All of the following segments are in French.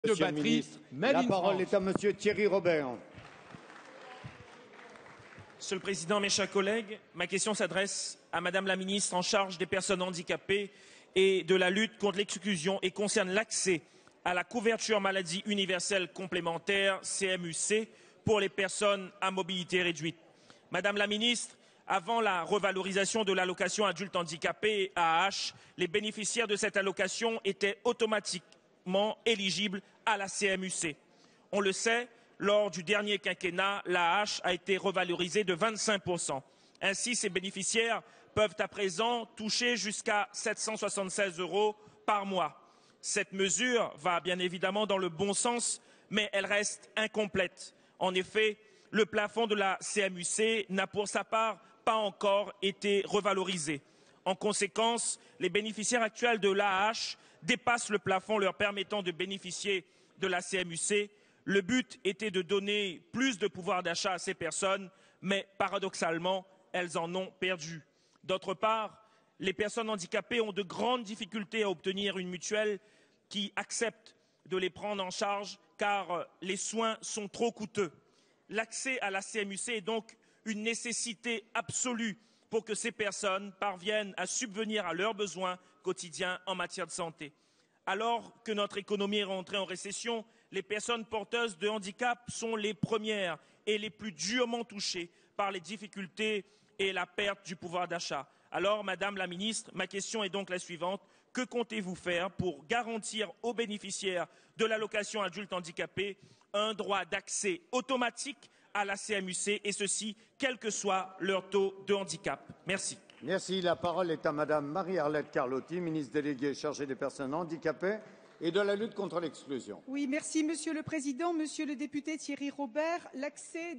de batterie. La parole est à Monsieur Thierry Robert. Monsieur le Président, mes chers collègues, ma question s'adresse à Madame la ministre en charge des personnes handicapées et de la lutte contre l'exclusion et concerne l'accès à la couverture maladie universelle complémentaire, CMUC, pour les personnes à mobilité réduite. Madame la ministre, avant la revalorisation de l'allocation adulte handicapé AAH, les bénéficiaires de cette allocation étaient automatiquement éligibles à la CMUC. On le sait, lors du dernier quinquennat, l'AAH a été revalorisée de 25%. Ainsi, ces bénéficiaires peuvent à présent toucher jusqu'à 776 € par mois. Cette mesure va bien évidemment dans le bon sens, mais elle reste incomplète. En effet, le plafond de la CMUC n'a pour sa part pas encore été revalorisé. En conséquence, les bénéficiaires actuels de l'AAH dépassent le plafond leur permettant de bénéficier de la CMUC. Le but était de donner plus de pouvoir d'achat à ces personnes, mais paradoxalement, elles en ont perdu. D'autre part, les personnes handicapées ont de grandes difficultés à obtenir une mutuelle qui accepte de les prendre en charge car les soins sont trop coûteux. L'accès à la CMUC est donc une nécessité absolue pour que ces personnes parviennent à subvenir à leurs besoins quotidiens en matière de santé. Alors que notre économie est rentrée en récession, les personnes porteuses de handicap sont les premières et les plus durement touchées par les difficultés et la perte du pouvoir d'achat. Alors, Madame la Ministre, ma question est donc la suivante. Que comptez-vous faire pour garantir aux bénéficiaires de l'allocation adulte handicapé un droit d'accès automatique à la CMUC, et ceci, quel que soit leur taux de handicap? Merci. Merci. La parole est à Madame Marie-Arlette Carlotti, ministre déléguée chargée des personnes handicapées et de la lutte contre l'exclusion. Oui, merci Monsieur le Président. Monsieur le député Thierry Robert, l'accès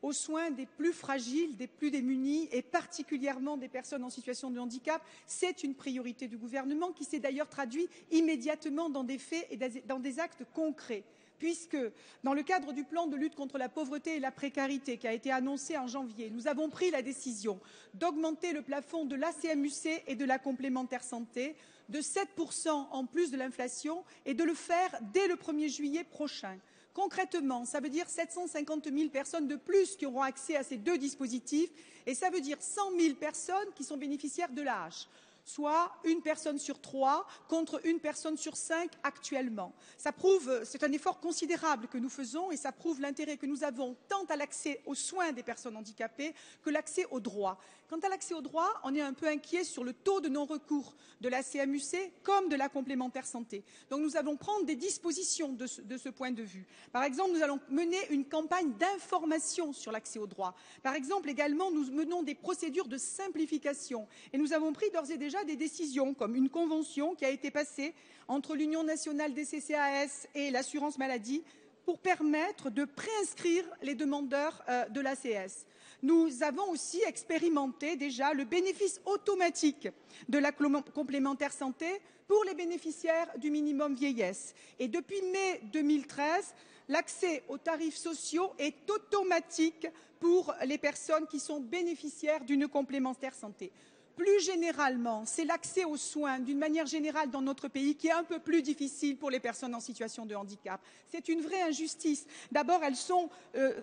aux soins des plus fragiles, des plus démunis et particulièrement des personnes en situation de handicap, c'est une priorité du gouvernement qui s'est d'ailleurs traduit immédiatement dans des faits et dans des actes concrets. Puisque, dans le cadre du plan de lutte contre la pauvreté et la précarité qui a été annoncé en janvier, nous avons pris la décision d'augmenter le plafond de la CMUC et de la complémentaire santé de 7% en plus de l'inflation et de le faire dès le 1er juillet prochain. Concrètement, ça veut dire 750 000 personnes de plus qui auront accès à ces deux dispositifs et ça veut dire 100 000 personnes qui sont bénéficiaires de l'AAH, soit une personne sur 3 contre une personne sur 5 actuellement. Ça prouve, c'est un effort considérable que nous faisons et ça prouve l'intérêt que nous avons tant à l'accès aux soins des personnes handicapées que l'accès aux droits. Quant à l'accès aux droits, on est un peu inquiet sur le taux de non-recours de la CMUC comme de la complémentaire santé. Donc nous allons prendre des dispositions de ce point de vue. Par exemple, nous allons mener une campagne d'information sur l'accès aux droits. Par exemple, également, nous menons des procédures de simplification et nous avons pris d'ores et déjà des décisions comme une convention qui a été passée entre l'Union nationale des CCAS et l'assurance maladie pour permettre de préinscrire les demandeurs de l'ACS. Nous avons aussi expérimenté déjà le bénéfice automatique de la complémentaire santé pour les bénéficiaires du minimum vieillesse. Et depuis mai 2013, l'accès aux tarifs sociaux est automatique pour les personnes qui sont bénéficiaires d'une complémentaire santé. Plus généralement, c'est l'accès aux soins d'une manière générale dans notre pays qui est un peu plus difficile pour les personnes en situation de handicap. C'est une vraie injustice. D'abord, elles sont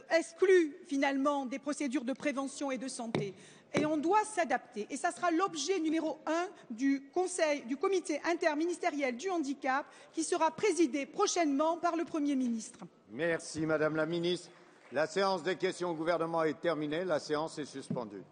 exclues finalement des procédures de prévention et de santé. Et on doit s'adapter. Et ça sera l'objet numéro 1 du comité interministériel du handicap qui sera présidé prochainement par le Premier ministre. Merci Madame la Ministre. La séance des questions au gouvernement est terminée. La séance est suspendue.